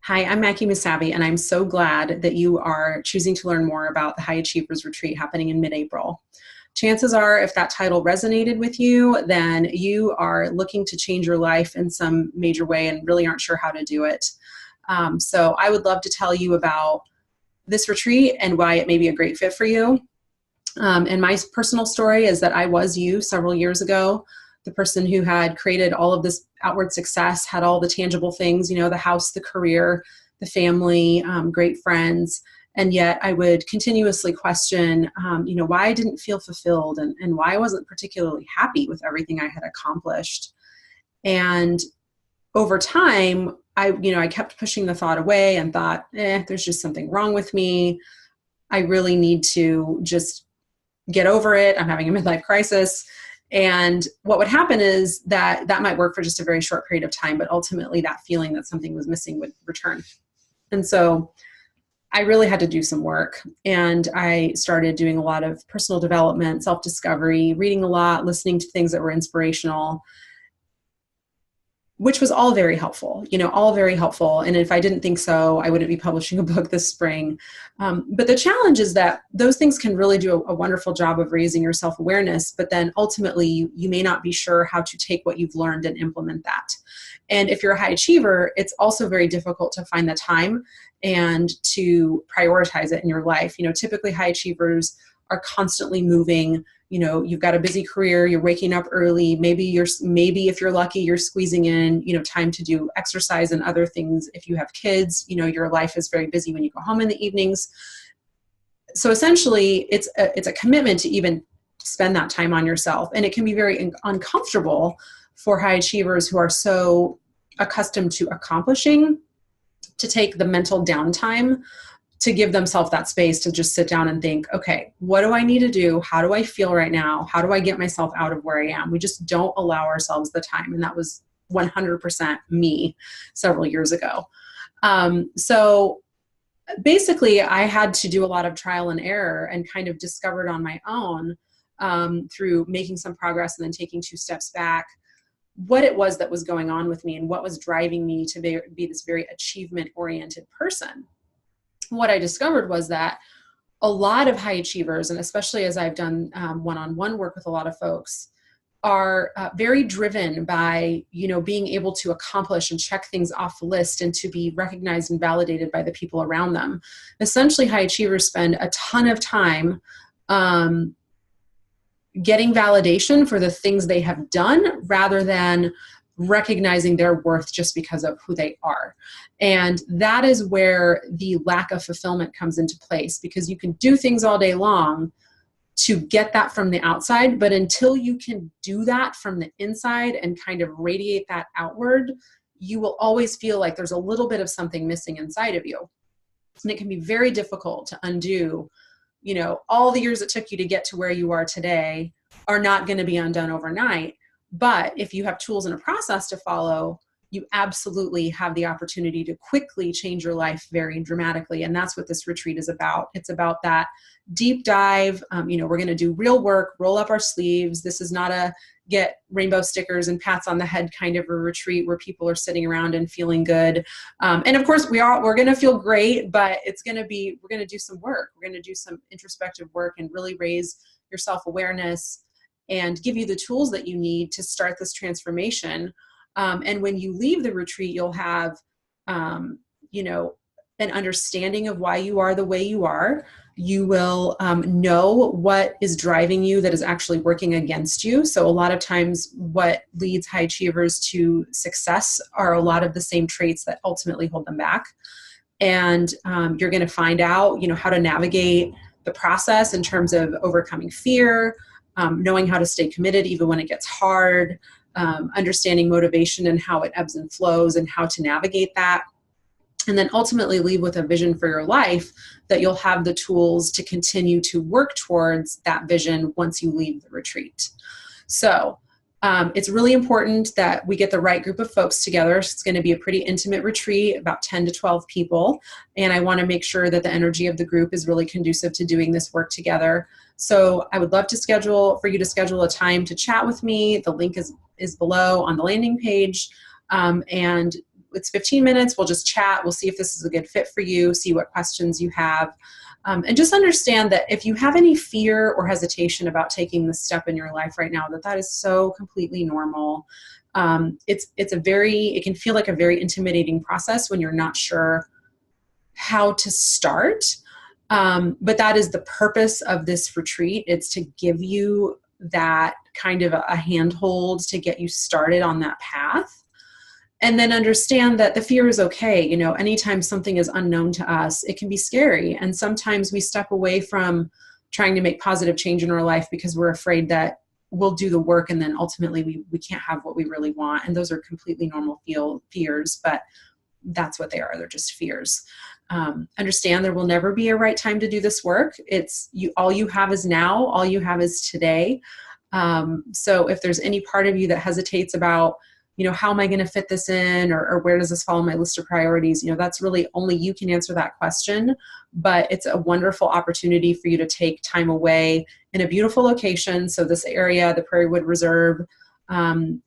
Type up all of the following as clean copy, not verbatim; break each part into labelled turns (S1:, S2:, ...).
S1: Hi, I'm Mackie Musavi, and I'm so glad that you are choosing to learn more about the High Achievers Retreat happening in mid-April. Chances are, if that title resonated with you, then you are looking to change your life in some major way and really aren't sure how to do it. So I would love to tell you about this retreat and why it may be a great fit for you. And my personal story is that I was you several years ago, the person who had created all of this outward success, had all the tangible things, the house, the career, the family, great friends. And yet I would continuously question, why I didn't feel fulfilled and why I wasn't particularly happy with everything I had accomplished. And over time, I kept pushing the thought away and thought, there's just something wrong with me. I really need to just get over it. I'm having a midlife crisis. And what would happen is that might work for just a very short period of time, but ultimately that feeling that something was missing would return. And so I really had to do some work, and I started doing a lot of personal development, self-discovery, reading a lot, listening to things that were inspirational, which was all very helpful, all very helpful. And if I didn't think so, I wouldn't be publishing a book this spring. But the challenge is that those things can really do a wonderful job of raising your self-awareness, but then ultimately you may not be sure how to take what you've learned and implement that. And if you're a high achiever, it's also very difficult to find the time and to prioritize it in your life. Typically high achievers are constantly moving. You've got a busy career, you're waking up early, maybe if you're lucky, you're squeezing in, time to do exercise and other things. If you have kids, your life is very busy when you go home in the evenings. So essentially it's a commitment to even spend that time on yourself. And it can be very uncomfortable for high achievers who are so accustomed to accomplishing, to take the mental downtime to give themselves that space to just sit down and think, okay, what do I need to do? How do I feel right now? How do I get myself out of where I am? We just don't allow ourselves the time. And that was 100% me several years ago. So basically I had to do a lot of trial and error and kind of discovered on my own through making some progress and then taking 2 steps back, what it was that was going on with me and what was driving me to be this very achievement-oriented person. What I discovered was that a lot of high achievers, and especially as I've done one-on-one work with a lot of folks, are very driven by, being able to accomplish and check things off the list and to be recognized and validated by the people around them. Essentially, high achievers spend a ton of time getting validation for the things they have done rather than recognizing their worth just because of who they are. And that is where the lack of fulfillment comes into place, because you can do things all day long to get that from the outside, but until you can do that from the inside and kind of radiate that outward, you will always feel like there's a little bit of something missing inside of you. And it can be very difficult to undo. All the years it took you to get to where you are today are not going to be undone overnight. But if you have tools and a process to follow, you absolutely have the opportunity to quickly change your life very dramatically. And that's what this retreat is about. It's about that deep dive. We're going to do real work, roll up our sleeves. This is not a get rainbow stickers and pats on the head kind of a retreat where people are sitting around and feeling good. And of course we're going to feel great, but we're going to do some work. We're going to do some introspective work and really raise your self-awareness and give you the tools that you need to start this transformation. And when you leave the retreat, you'll have, an understanding of why you are the way you are. You will know what is driving you that is actually working against you. So a lot of times what leads high achievers to success are a lot of the same traits that ultimately hold them back. And you're going to find out, how to navigate the process in terms of overcoming fear, knowing how to stay committed even when it gets hard, understanding motivation and how it ebbs and flows and how to navigate that. And then ultimately leave with a vision for your life that you'll have the tools to continue to work towards that vision once you leave the retreat. So it's really important that we get the right group of folks together. It's going to be a pretty intimate retreat, about 10 to 12 people. And I want to make sure that the energy of the group is really conducive to doing this work together. So I would love for you to schedule a time to chat with me. The link is below on the landing page. And it's 15 minutes. We'll just chat. We'll see if this is a good fit for you, see what questions you have. And just understand that if you have any fear or hesitation about taking this step in your life right now, that is so completely normal. It can feel like a very intimidating process when you're not sure how to start. But that is the purpose of this retreat. It's to give you that kind of a handhold to get you started on that path. And then understand that the fear is okay. You know, anytime something is unknown to us, it can be scary. And sometimes we step away from trying to make positive change in our life because we're afraid that we'll do the work and then ultimately we can't have what we really want. And those are completely normal fears, but that's what they are. They're just fears. Understand there will never be a right time to do this work. All you have is now. All you have is today. So if there's any part of you that hesitates about, how am I going to fit this in, or where does this fall on my list of priorities? That's really only you can answer that question, but it's a wonderful opportunity for you to take time away in a beautiful location. So this area, the Prairie Wood Reserve,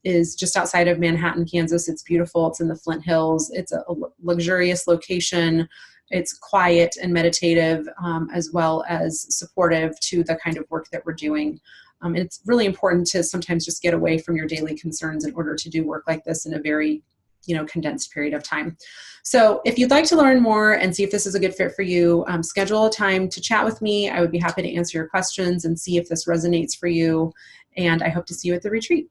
S1: is just outside of Manhattan, Kansas. It's beautiful. It's in the Flint Hills. It's a luxurious location. It's quiet and meditative, as well as supportive to the kind of work that we're doing. And it's really important to sometimes just get away from your daily concerns in order to do work like this in a very, condensed period of time. So if you'd like to learn more and see if this is a good fit for you, schedule a time to chat with me. I would be happy to answer your questions and see if this resonates for you. And I hope to see you at the retreat.